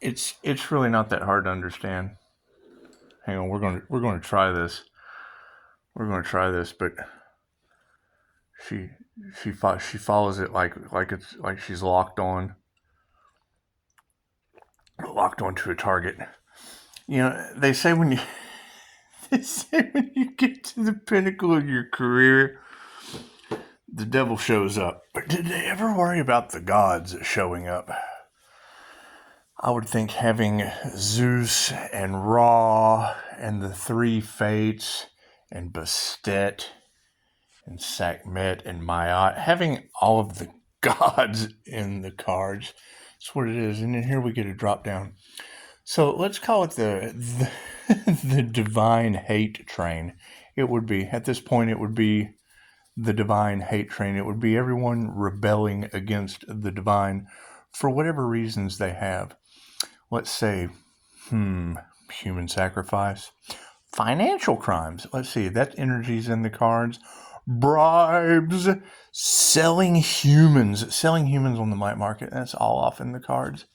It's really not that hard to understand. Hang on, we're going to try this. We're going to try this, but she follows it like it's like she's locked onto a target. You know, they say when you get to the pinnacle of your career, the devil shows up. But did they ever worry about the gods showing up? I would think having Zeus and Ra and the three fates and Bastet and Sekhmet and Maat, having all of the gods in the cards. That's what it is. And then here we get a drop down. So let's call it the divine hate train. It would be, at this point, it would be the divine hate train. It would be everyone rebelling against the divine for whatever reasons they have. Let's say, human sacrifice. Financial crimes. Let's see, that energy's in the cards. Bribes. Selling humans on the night market. That's all off in the cards.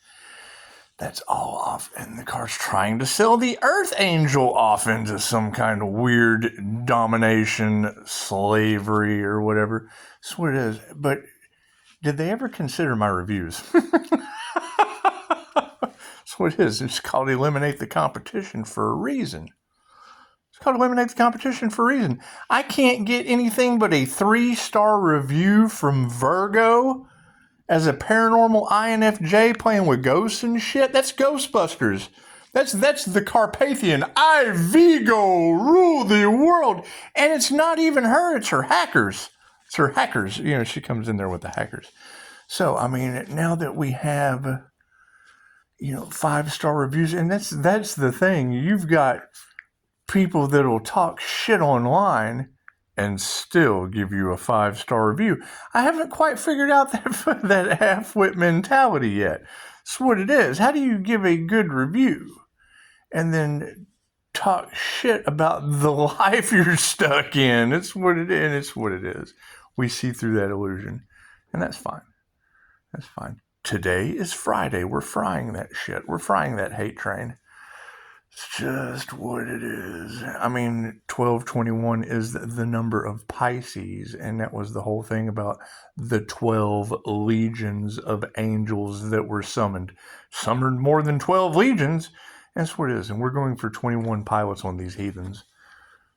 That's all off in the cards. Trying to sell the Archangel off into some kind of weird domination, slavery, or whatever. That's what it is. But did they ever consider my reviews? That's what it is. It's called Eliminate the Competition for a reason. It's called Eliminate the Competition for a reason. I can't get anything but a 3-star review from Virgo as a paranormal INFJ playing with ghosts and shit. That's Ghostbusters. That's the Carpathian. I, Vigo, rule the world. And it's not even her. It's her hackers. It's her hackers. You know, she comes in there with the hackers. So, I mean, now that we have, 5-star reviews, and that's the thing. You've got people that'll talk shit online and still give you a 5-star review. I haven't quite figured out that half-wit mentality yet. That's what it is. How do you give a good review and then talk shit about the life you're stuck in? It's what it is. It's what it is. We see through that illusion, and that's fine. That's fine. Today is Friday. We're frying that shit. We're frying that hate train. It's just what it is. I mean, 1221 is the number of Pisces, and that was the whole thing about the 12 legions of angels that were summoned. Summoned more than 12 legions. That's what it is. And we're going for 21 pilots on these heathens.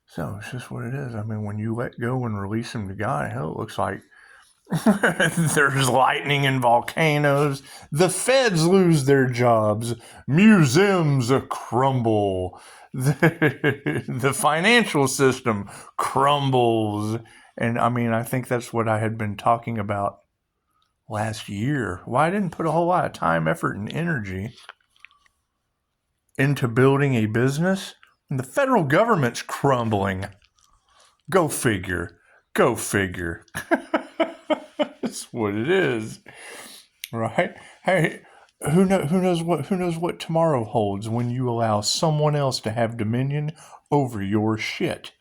So it's just what it is. I mean, when you let go and release them to God, hell, it looks like there's lightning and volcanoes. The feds lose their jobs. Museums crumble. The financial system crumbles. And I mean, I think that's what I had been talking about last year. Why I didn't put a whole lot of time, effort, and energy into building a business. And the federal government's crumbling. Go figure. Go figure. That's what it is, right? Hey, who knows what tomorrow holds when you allow someone else to have dominion over your shit,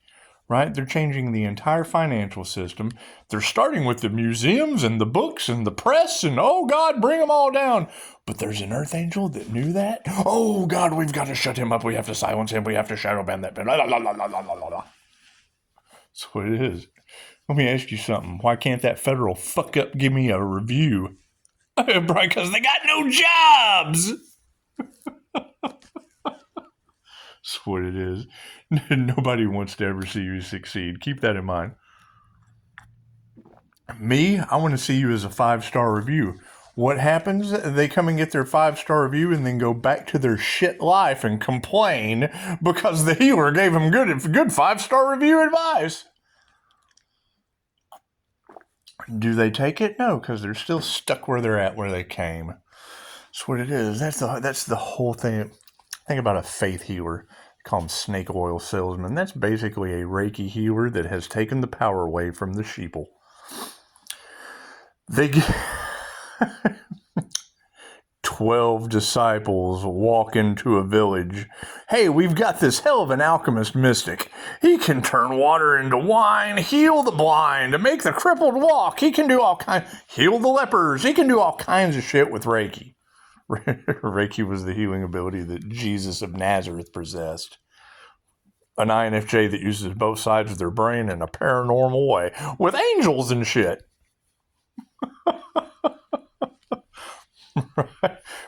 right? They're changing the entire financial system. They're starting with the museums and the books and the press and, oh God, bring them all down. But there's an Earth Angel that knew that. Oh God, we've got to shut him up. We have to silence him. We have to shadow ban that. Blah, blah, blah, blah, blah, blah, blah. That's what it is. Let me ask you something. Why can't that federal fuck up give me a review? Because they got no jobs. That's what it is. Nobody wants to ever see you succeed. Keep that in mind. Me, I want to see you as a 5-star review. What happens? They come and get their 5-star review and then go back to their shit life and complain because the healer gave them good 5-star review advice. Do they take it? No, because they're still stuck where they're at, where they came. That's what it is. That's the whole thing. Think about a faith healer. They call them snake oil salesmen. That's basically a Reiki healer that has taken the power away from the sheeple. They get 12 disciples walk into a village. Hey, we've got this hell of an alchemist mystic. He can turn water into wine, heal the blind, make the crippled walk. He can do all kinds, heal the lepers. He can do all kinds of shit with Reiki, Reiki was the healing ability that Jesus of Nazareth possessed. An INFJ that uses both sides of their brain in a paranormal way with angels and shit.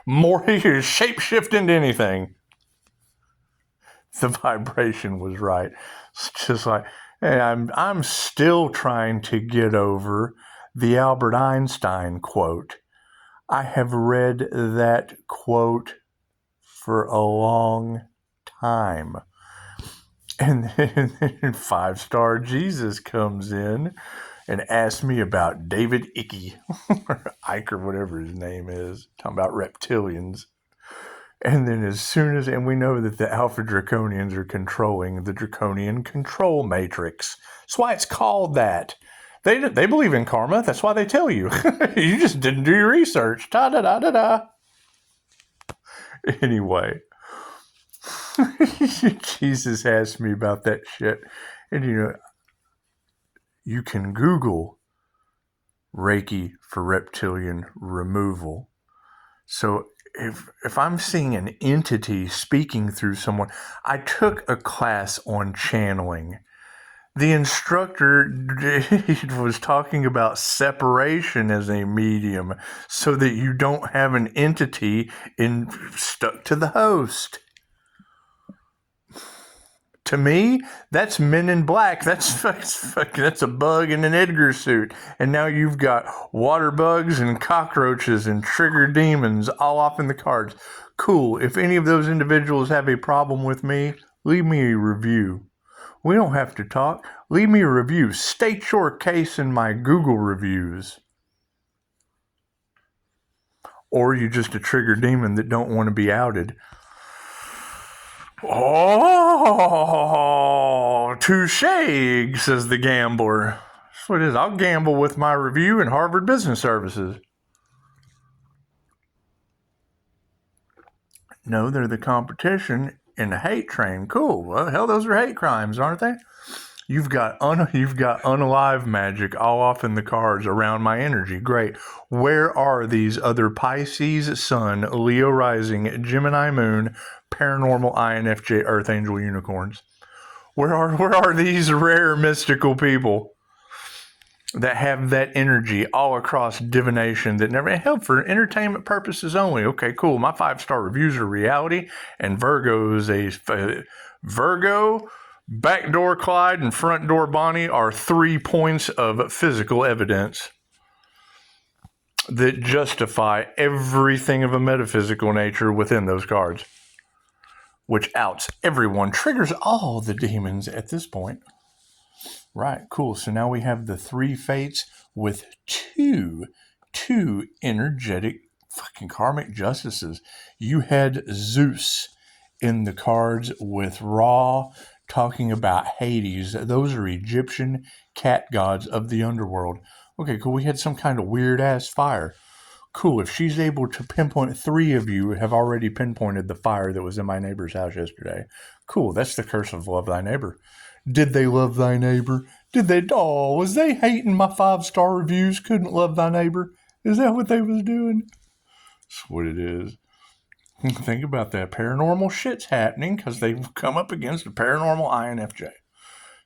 More, he could shapeshift into anything. The vibration was right. It's just like, hey, I'm still trying to get over the Albert Einstein quote. I have read that quote for a long time. And then 5-star Jesus comes in and asks me about David Icke, or Ike, or whatever his name is, talking about reptilians. And then and we know that the Alpha Draconians are controlling the Draconian control matrix. That's why it's called that. They believe in karma. That's why they tell you. You just didn't do your research. Da-da-da-da-da. Anyway. Jesus asked me about that shit. And you can Google Reiki for reptilian removal. So if I'm seeing an entity speaking through someone, I took a class on channeling. The instructor was talking about separation as a medium so that you don't have an entity stuck to the host. To me, that's Men in Black. That's a bug in an Edgar suit. And now you've got water bugs and cockroaches and trigger demons all off in the cards. Cool. If any of those individuals have a problem with me, leave me a review. We don't have to talk. Leave me a review. State your case in my Google reviews. Or you're just a trigger demon that don't want to be outed. Oh, touche, says the gambler. That's what it is. I'll gamble with my review in Harvard Business Services. No, they're the competition in the hate train. Cool. Well, hell, those are hate crimes, aren't they? You've got unalive magic all off in the cards around my energy. Great. Where are these other Pisces Sun, Leo Rising, Gemini Moon, Paranormal INFJ, Earth Angel Unicorns? Where are these rare mystical people that have that energy all across divination that never held for entertainment purposes only? Okay, cool. My 5-star reviews are reality, and Virgo is Virgo. Backdoor Clyde and front door Bonnie are 3 points of physical evidence that justify everything of a metaphysical nature within those cards, which outs everyone, triggers all the demons at this point. Right, cool. So now we have the 3 fates with two energetic fucking karmic justices. You had Zeus in the cards with Ra, talking about Hades. Those are Egyptian cat gods of the underworld. Okay, cool. We had some kind of weird-ass fire. Cool. If she's able to pinpoint, 3 of you have already pinpointed the fire that was in my neighbor's house yesterday. Cool. That's the curse of love thy neighbor. Did they love thy neighbor? Was they hating my 5-star reviews? Couldn't love thy neighbor? Is that what they was doing? That's what it is. Think about that. Paranormal shit's happening because they've come up against a paranormal INFJ.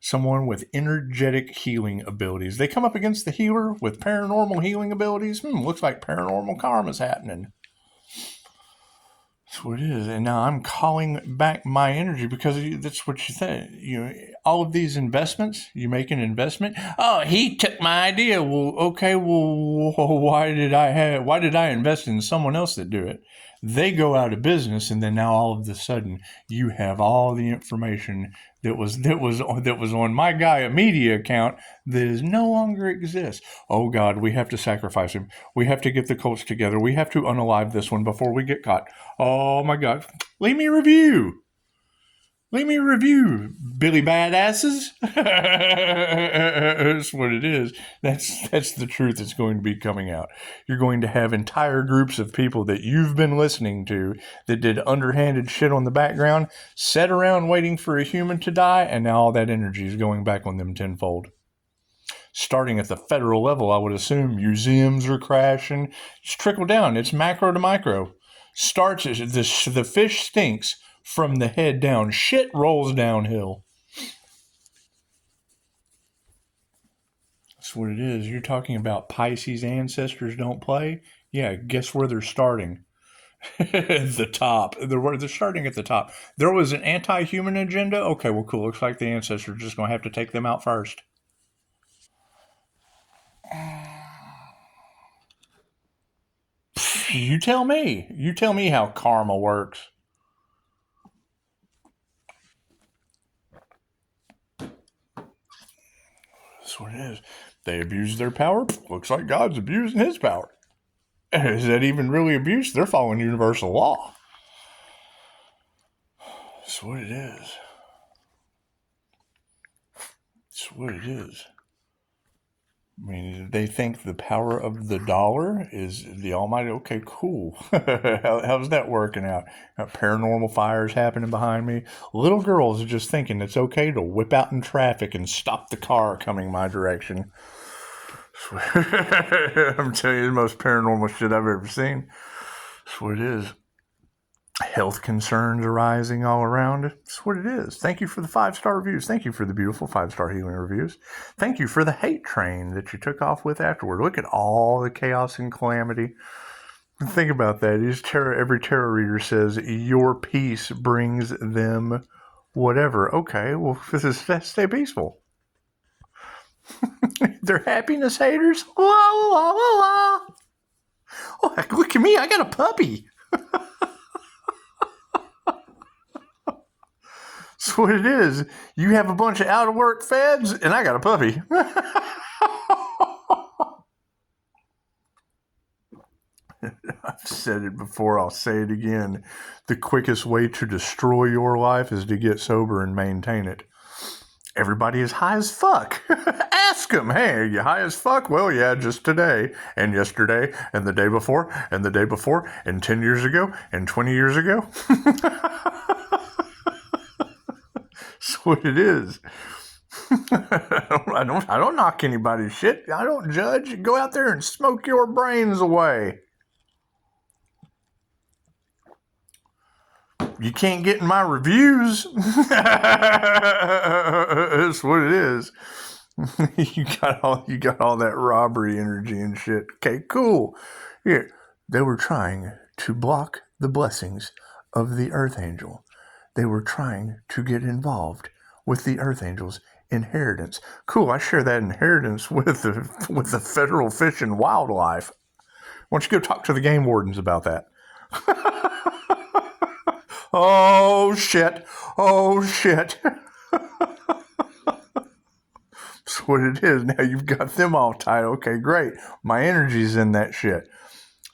Someone with energetic healing abilities. They come up against the healer with paranormal healing abilities. Looks like paranormal karma's happening. That's what it is. And now I'm calling back my energy because that's what you said. All of these investments, you make an investment. Oh, he took my idea. Well, okay. Well, why did I invest in someone else that do it? They go out of business, and then now all of a sudden you have all the information that was on my Gaia Media account that no longer exists. Oh God, we have to sacrifice him. We have to get the cults together. We have to unalive this one before we get caught. Oh my God, leave me a review. Leave me a review, Billy Badasses. That's what it is. That's the truth that's going to be coming out. You're going to have entire groups of people that you've been listening to that did underhanded shit on the background, sat around waiting for a human to die, and now all that energy is going back on them tenfold. Starting at the federal level, I would assume museums are crashing. Just trickle down. It's macro to micro. Starts, the fish stinks from the head down. Shit rolls downhill. That's what it is. You're talking about Pisces ancestors don't play? Yeah, guess where they're starting? At the top. They're starting at the top. There was an anti-human agenda? Okay, well, cool. Looks like the ancestors are just going to have to take them out first. You tell me. You tell me how karma works. That's what it is. They abuse their power. Looks like God's abusing his power. Is that even really abuse? They're following universal law. That's what it is. That's what it is. I mean, they think the power of the dollar is the almighty. Okay, cool. How's that working out? Got paranormal fires happening behind me. Little girls are just thinking it's okay to whip out in traffic and stop the car coming my direction. I'm telling you, the most paranormal shit I've ever seen. That's what it is. Health concerns arising all around. That's what it is. Thank you for the 5-star reviews. Thank you for the beautiful 5-star healing reviews. Thank you for the hate train that you took off with afterward. Look at all the chaos and calamity. Think about that. Every tarot reader says your peace brings them whatever. Okay, well, stay peaceful. They're happiness haters. La, la, la, la. Oh, look at me. I got a puppy. That's what it is. You have a bunch of out-of-work feds, and I got a puppy. I've said it before. I'll say it again. The quickest way to destroy your life is to get sober and maintain it. Everybody is high as fuck. Ask them, hey, are you high as fuck? Well, yeah, just today, and yesterday, and the day before, and the day before, and 10 years ago, and 20 years ago. That's what it is. I don't knock anybody's shit. I don't judge. Go out there and smoke your brains away. You can't get in my reviews. That's what it is. You got all that robbery energy and shit. Okay, cool. Yeah, they were trying to block the blessings of the Earth Angel. They were trying to get involved with the Earth Angel's inheritance. Cool, I share that inheritance with the Federal Fish and Wildlife. Why don't you go talk to the game wardens about that? Oh, shit. Oh, shit. That's what it is. Now you've got them all tied. Okay, great. My energy's in that shit.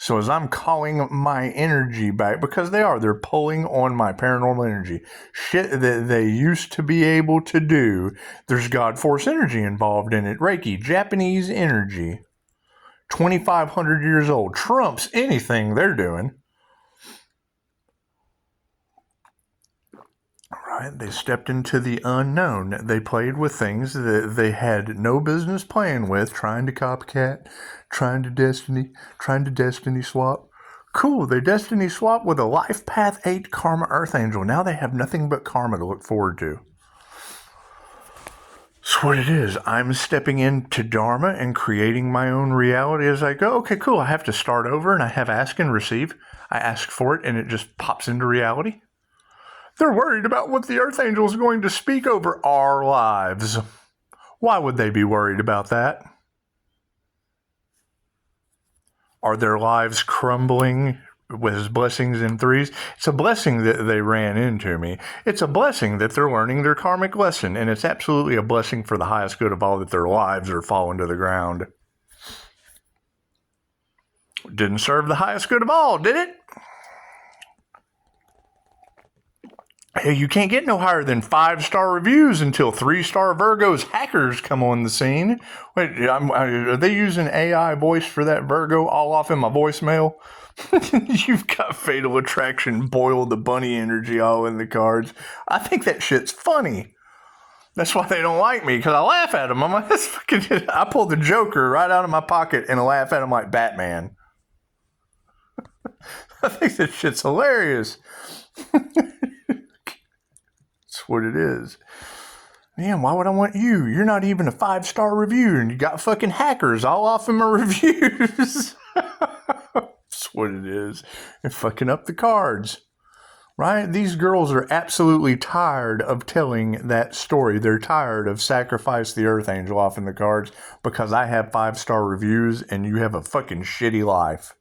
So as I'm calling my energy back, because they're pulling on my paranormal energy, shit that they used to be able to do, there's God Force energy involved in it. Reiki, Japanese energy, 2,500 years old, trumps anything they're doing. Right? They stepped into the unknown. They played with things that they had no business playing with, trying to copycat, trying to destiny swap. Cool, they destiny swap with a Life Path 8 Karma Earth Angel. Now they have nothing but karma to look forward to. That's what it is. I'm stepping into Dharma and creating my own reality as I go. Okay, cool. I have to start over and I have ask and receive. I ask for it and it just pops into reality. They're worried about what the Earth Angel is going to speak over our lives. Why would they be worried about that? Are their lives crumbling with his blessings in threes? It's a blessing that they ran into me. It's a blessing that they're learning their karmic lesson. And it's absolutely a blessing for the highest good of all that their lives are falling to the ground. Didn't serve the highest good of all, did it? Hey, you can't get no higher than 5-star reviews until 3-star Virgo's hackers come on the scene. Wait, are they using AI voice for that Virgo all off in my voicemail? You've got fatal attraction, boil the bunny energy all in the cards. I think that shit's funny. That's why they don't like me, because I laugh at them. I'm like, I pull the Joker right out of my pocket and laugh at him like Batman. I think that shit's hilarious. That's what it is. Man, why would I want you? You're not even a 5-star review, and you got fucking hackers all off of my reviews. That's what it is. And fucking up the cards. Right? These girls are absolutely tired of telling that story. They're tired of sacrifice the Earth Angel off in the cards because I have 5-star reviews and you have a fucking shitty life.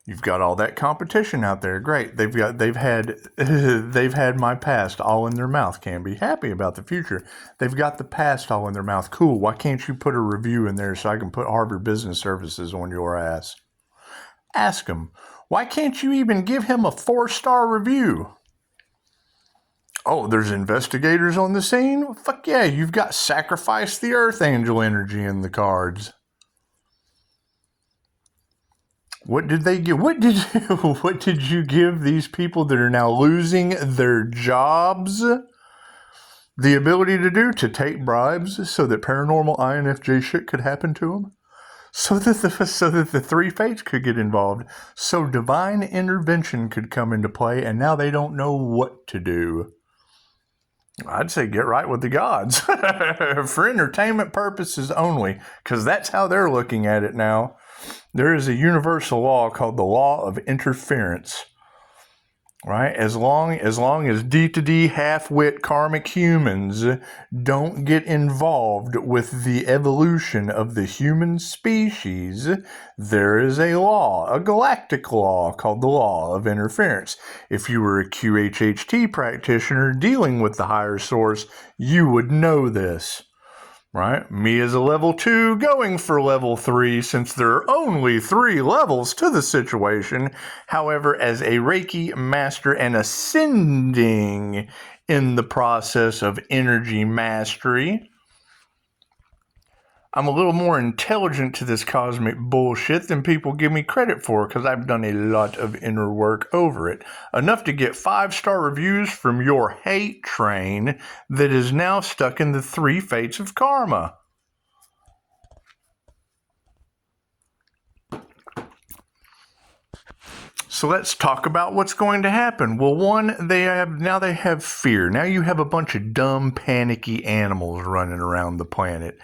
You've got all that competition out there. Great. They've had my past all in their mouth. Can't be happy about the future. They've got the past all in their mouth. Cool. Why can't you put a review in there so I can put Harvard Business Services on your ass? Ask him. Why can't you even give him a 4-star review? Oh, there's investigators on the scene? Fuck yeah, you've got sacrifice the Earth Angel energy in the cards. What did they give? What did you give these people that are now losing their jobs the ability to do? To take bribes so that paranormal INFJ shit could happen to them? So that the 3 fates could get involved. So divine intervention could come into play, and now they don't know what to do. I'd say get right with the gods. For entertainment purposes only, because that's how they're looking at it now. There is a universal law called the law of interference. Right? As long as D to D half-wit karmic humans don't get involved with the evolution of the human species, there is a law, a galactic law called the law of interference. If you were a QHHT practitioner dealing with the higher source, you would know this. Right? Me as a level 2 going for level 3 since there are only 3 levels to the situation. However, as a Reiki master and ascending in the process of energy mastery, I'm a little more intelligent to this cosmic bullshit than people give me credit for because I've done a lot of inner work over it. Enough to get 5-star reviews from your hate train that is now stuck in the 3 fates of karma. So let's talk about what's going to happen. Well, one, they have fear. Now you have a bunch of dumb, panicky animals running around the planet.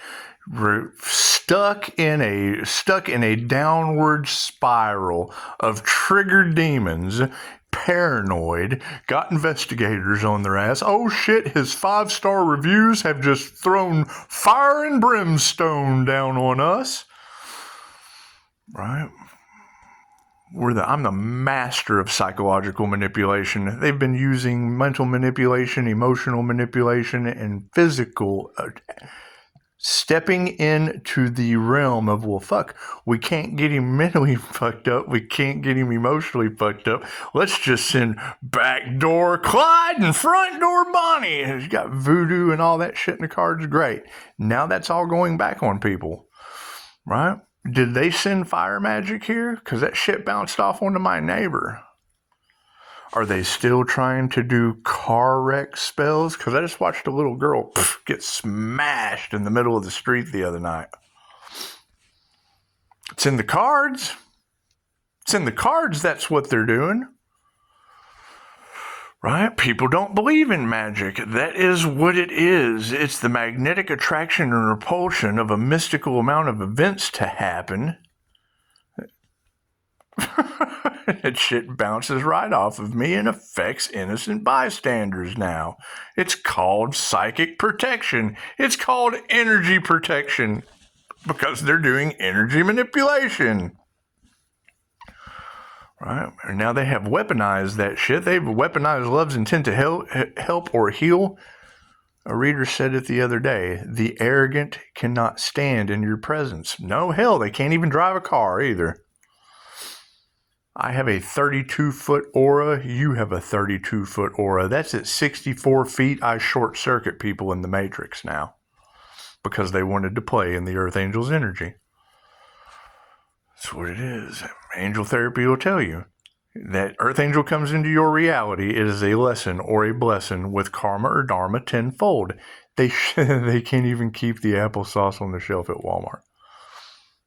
We're stuck in a downward spiral of triggered demons, paranoid, got investigators on their ass. Oh shit, his 5-star reviews have just thrown fire and brimstone down on us. Right? I'm the master of psychological manipulation. They've been using mental manipulation, emotional manipulation, and physical stepping into the realm of, well, fuck, we can't get him mentally fucked up. We can't get him emotionally fucked up. Let's just send backdoor Clyde and front door Bonnie. He's got voodoo and all that shit in the cards. Great. Now that's all going back on people. Right? Did they send fire magic here? Because that shit bounced off onto my neighbor. Are they still trying to do car wreck spells? Because I just watched a little girl get smashed in the middle of the street the other night. It's in the cards. It's in the cards, that's what they're doing. Right? People don't believe in magic. That is what it is. It's the magnetic attraction and repulsion of a mystical amount of events to happen. That shit bounces right off of me and affects innocent bystanders now. It's called psychic protection. It's called energy protection because they're doing energy manipulation. Right? And now they have weaponized that shit. They've weaponized love's intent to help or heal. A reader said it the other day. The arrogant cannot stand in your presence. No, hell, they can't even drive a car either. I have a 32-foot aura. You have a 32-foot aura. That's at 64 feet. I short-circuit people in the Matrix now because they wanted to play in the Earth Angel's energy. That's what it is. Angel therapy will tell you that Earth Angel comes into your reality. It is a lesson or a blessing with karma or dharma tenfold. They can't even keep the applesauce on the shelf at Walmart.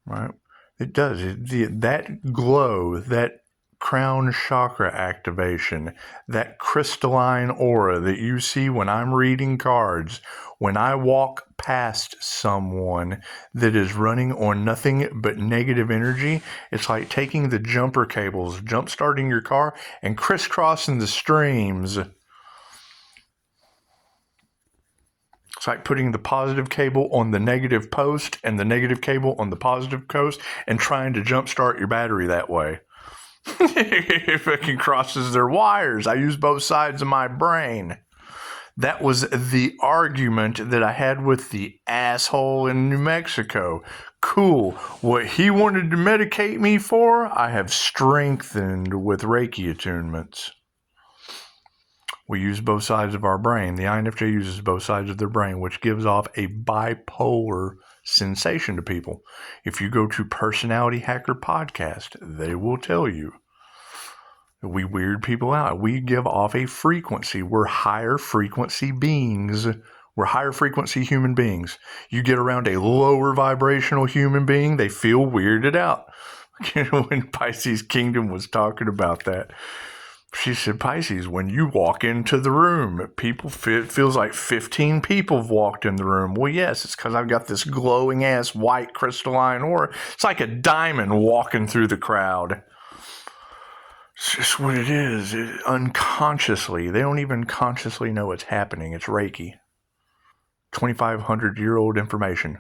right? It does. That glow, that crown chakra activation, that crystalline aura that you see when I'm reading cards, when I walk past someone that is running on nothing but negative energy, it's like taking the jumper cables, jump starting your car, and crisscrossing the streams. It's like putting the positive cable on the negative post and the negative cable on the positive post and trying to jumpstart your battery that way. If it can crosses their wires, I use both sides of my brain. That was the argument that I had with the asshole in New Mexico. Cool. What he wanted to medicate me for, I have strengthened with Reiki attunements. We use both sides of our brain. The INFJ uses both sides of their brain, which gives off a bipolar sensation to people. If you go to Personality Hacker Podcast, they will tell you. We weird people out. We give off a frequency. We're higher frequency beings. We're higher frequency human beings. You get around a lower vibrational human being, they feel weirded out. When Pisces Kingdom was talking about that, she said, Pisces, when you walk into the room, it feels like 15 people have walked in the room. Well, yes, it's because I've got this glowing ass white crystalline aura. It's like a diamond walking through the crowd. It's just what it is. Unconsciously, they don't even consciously know it's happening. It's Reiki. 2,500-year-old information.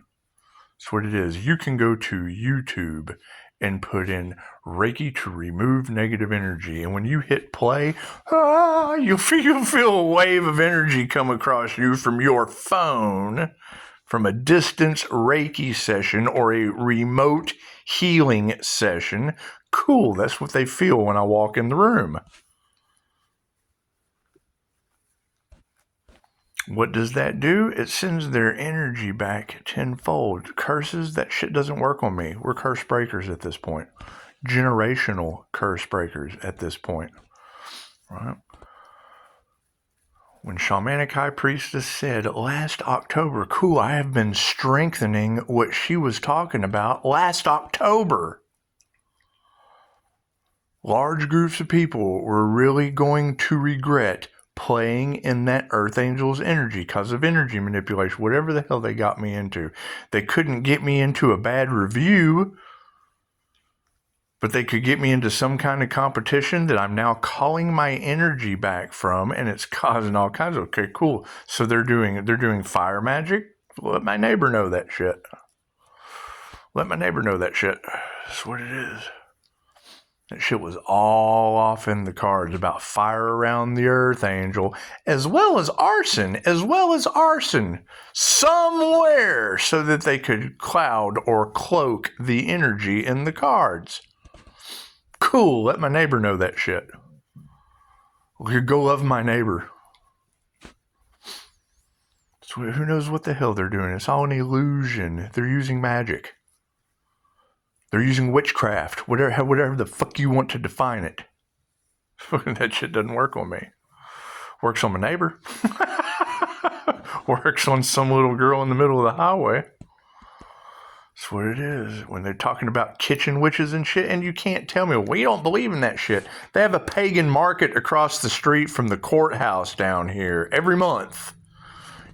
That's what it is. You can go to YouTube and put in Reiki to remove negative energy. And when you hit play, you'll feel a wave of energy come across you from your phone, from a distance Reiki session or a remote healing session. Cool, that's what they feel when I walk in the room. What does that do? It sends their energy back tenfold. Curses, that shit doesn't work on me. We're curse breakers at this point. Generational curse breakers at this point. Right? When Shamanic High Priestess said last October, cool, I have been strengthening what she was talking about last October. Large groups of people were really going to regret playing in that Earth Angel's energy because of energy manipulation, whatever the hell they got me into. They couldn't get me into a bad review, but they could get me into some kind of competition that I'm now calling my energy back from, and it's causing all kinds of, okay, cool. So they're doing fire magic. Let my neighbor know that shit. Let my neighbor know that shit. That's what it is. That shit was all off in the cards about fire around the Earth Angel, as well as arson, somewhere, so that they could cloud or cloak the energy in the cards. Cool, let my neighbor know that shit. Go love my neighbor. So who knows what the hell they're doing? It's all an illusion. They're using magic. They're using witchcraft, whatever the fuck you want to define it. That shit doesn't work on me. Works on my neighbor. Works on some little girl in the middle of the highway. That's what it is. When they're talking about kitchen witches and shit, and you can't tell me, we don't believe in that shit. They have a pagan market across the street from the courthouse down here every month.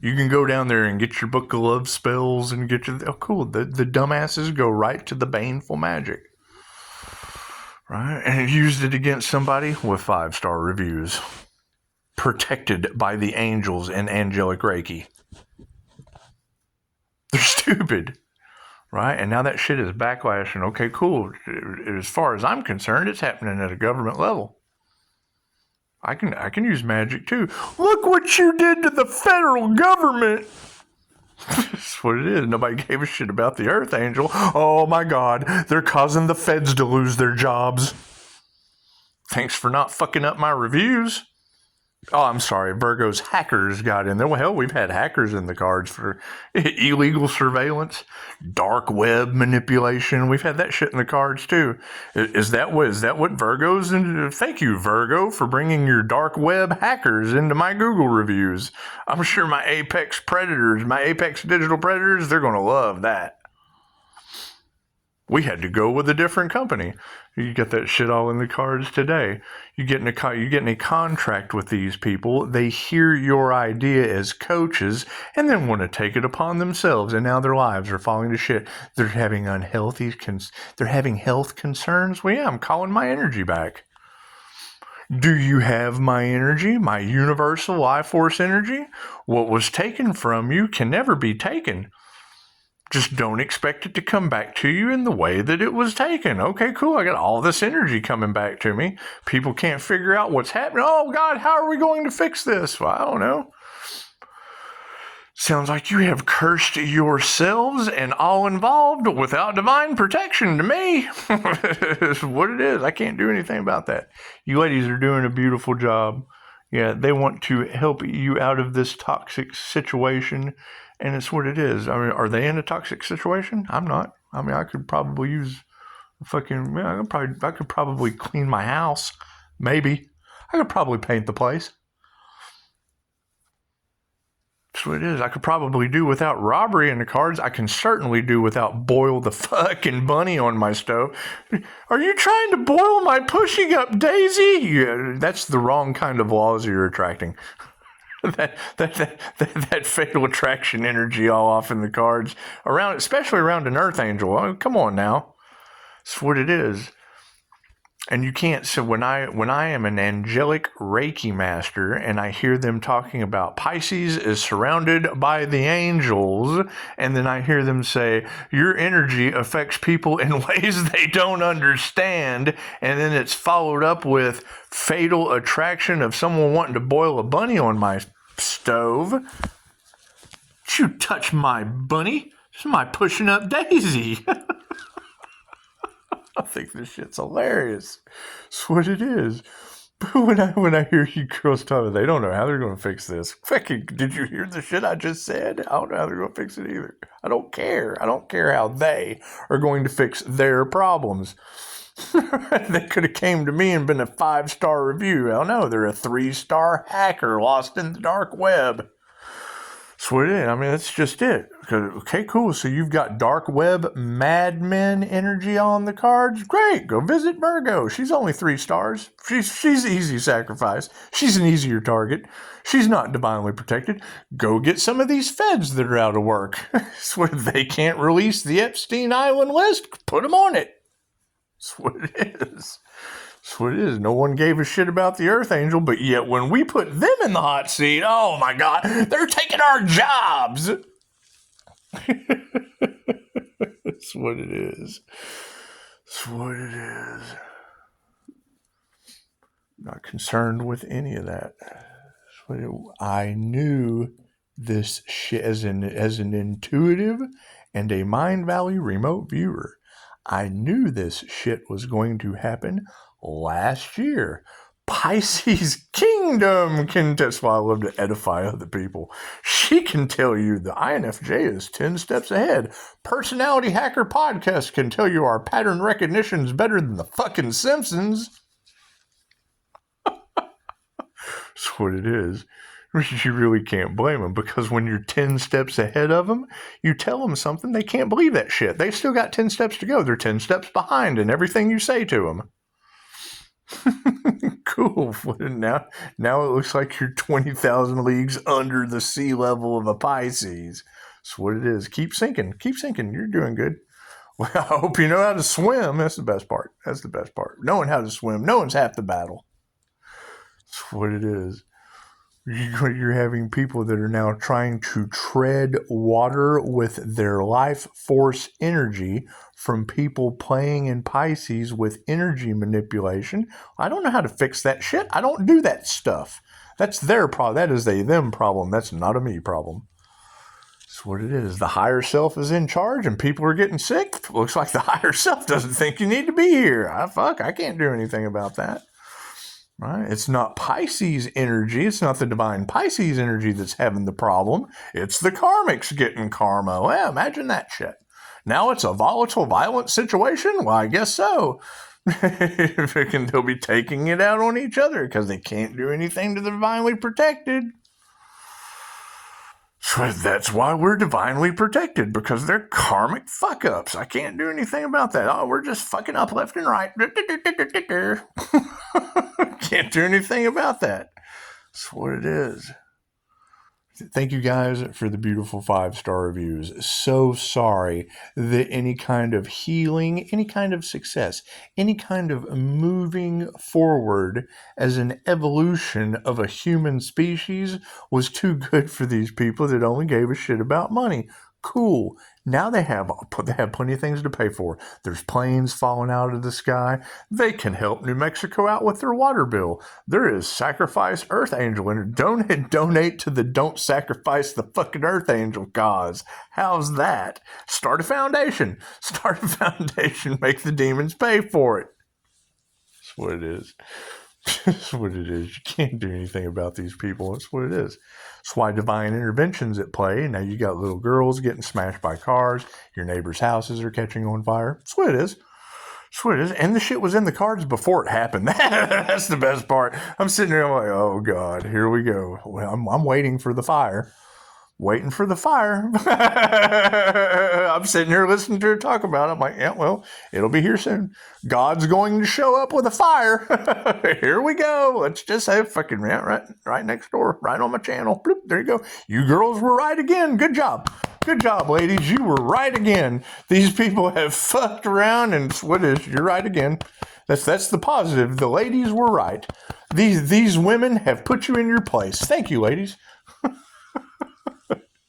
You can go down there and get your book of love spells and get your... Oh, cool. The dumbasses go right to the baneful magic. Right? And used it against somebody with 5-star reviews. Protected by the angels and angelic Reiki. They're stupid. Right? And now that shit is backlashing. Okay, cool. As far as I'm concerned, it's happening at a government level. I can use magic too. Look what you did to the federal government. That's what it is. Nobody gave a shit about the Earth Angel. Oh my God, they're causing the feds to lose their jobs. Thanks for not fucking up my reviews. Oh, I'm sorry. Virgo's hackers got in there. Well, hell, we've had hackers in the cards for illegal surveillance, dark web manipulation. We've had that shit in the cards too. Is that what Virgo's into? Thank you, Virgo, for bringing your dark web hackers into my Google reviews. I'm sure my Apex Digital Predators, they're going to love that. We had to go with a different company. You get that shit all in the cards today. You get in a contract with these people. They hear your idea as coaches and then want to take it upon themselves. And now their lives are falling to shit. They're having they're having health concerns. Well, yeah, I'm calling my energy back. Do you have my energy, my universal life force energy? What was taken from you can never be taken. Just don't expect it to come back to you in the way that it was taken. Okay, cool. I got all this energy coming back to me. People can't figure out what's happening. Oh, God, how are we going to fix this? Well, I don't know. Sounds like you have cursed yourselves and all involved without divine protection to me. It's what it is. I can't do anything about that. You ladies are doing a beautiful job. Yeah, they want to help you out of this toxic situation. And it's what it is. I mean, are they in a toxic situation? I'm not. I mean, I could probably use I could probably clean my house. Maybe. I could probably paint the place. That's what it is. I could probably do without robbery in the cards. I can certainly do without boil the fucking bunny on my stove. Are you trying to boil my pushing up daisy? Yeah, that's the wrong kind of laws you're attracting. that fatal attraction energy all off in the cards around, especially around an earth angel. I mean, come on now, that's what it is. And you can't. So when I am an angelic Reiki master and I hear them talking about Pisces is surrounded by the angels, and then I hear them say your energy affects people in ways they don't understand, and then it's followed up with fatal attraction of someone wanting to boil a bunny on my stove. Don't you touch my bunny. This is my pushing up daisy. I think this shit's hilarious. That's what it is. But when I hear you girls talking, they don't know how they're going to fix this. Fucking, did you hear the shit I just said? I don't know how they're going to fix it either. I don't care. I don't care how they are going to fix their problems. They could have came to me and been a 5-star review. I don't know. They're a 3-star hacker lost in the dark web. That's what it is. I mean, that's just it. Okay, cool. So you've got dark web madmen energy on the cards. Great. Go visit Virgo. She's only 3 stars. She's easy sacrifice. She's an easier target. She's not divinely protected. Go get some of these feds that are out of work. So they can't release the Epstein Island list. Put them on it. That's what it is. That's what it is. No one gave a shit about the Earth Angel, but yet when we put them in the hot seat, oh my God, they're taking our jobs. That's what it is. That's what it is. Not concerned with any of that. I knew this shit as an intuitive and a Mind Valley remote viewer. I knew this shit was going to happen last year. Pisces Kingdom can test. Well, I love to edify other people. She can tell you the INFJ is 10 steps ahead. Personality Hacker Podcast can tell you our pattern recognition is better than the fucking Simpsons. That's what it is. You really can't blame them, because when you're 10 steps ahead of them, you tell them something, they can't believe that shit. They've still got 10 steps to go. They're 10 steps behind in everything you say to them. Cool. Now it looks like you're 20,000 leagues under the sea level of a Pisces. That's what it is. Keep sinking. Keep sinking. You're doing good. Well, I hope you know how to swim. That's the best part. That's the best part. Knowing how to swim. Knowing's half the battle. That's what it is. You're having people that are now trying to tread water with their life force energy from people playing in Pisces with energy manipulation. I don't know how to fix that shit. I don't do that stuff. That's their problem. That is a them problem. That's not a me problem. That's what it is. The higher self is in charge and people are getting sick. Looks like the higher self doesn't think you need to be here. I can't do anything about that. Right? It's not Pisces energy. It's not the divine Pisces energy that's having the problem. It's the Karmics getting karma. Well, imagine that shit. Now it's a volatile, violent situation? Well, I guess so. They'll be taking it out on each other because they can't do anything to the divinely protected. So that's why we're divinely protected, because they're karmic fuck-ups. I can't do anything about that. Oh, we're just fucking up left and right. Can't do anything about that. That's what it is. Thank you guys for the beautiful 5-star reviews. So sorry that any kind of healing, any kind of success, any kind of moving forward as an evolution of a human species was too good for these people that only gave a shit about money. Cool. Now they have plenty of things to pay for. There's planes falling out of the sky. They can help New Mexico out with their water bill. There is Sacrifice Earth Angel, and donate to the Don't Sacrifice the Fucking Earth Angel cause. How's that? Start a foundation. Make the demons pay for it. That's what it is. That's what it is. You can't do anything about these people. That's what it is. That's why divine intervention's at play. Now you got little girls getting smashed by cars. Your neighbors' houses are catching on fire. That's what it is. That's what it is. And the shit was in the cards before it happened. That's the best part. I'm sitting there, I'm like, oh God, here we go. Well, I'm waiting for the fire. Waiting for the fire. I'm sitting here listening to her talk about it. I'm like, yeah, well, it'll be here soon. God's going to show up with a fire. Here we go. Let's just have fucking right next door, right on my channel. Bloop, there you go. You girls were right again. Good job. Good job, ladies. You were right again. These people have fucked around, and what is? You're right again. That's the positive. The ladies were right. These women have put you in your place. Thank you, ladies.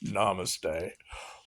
Namaste.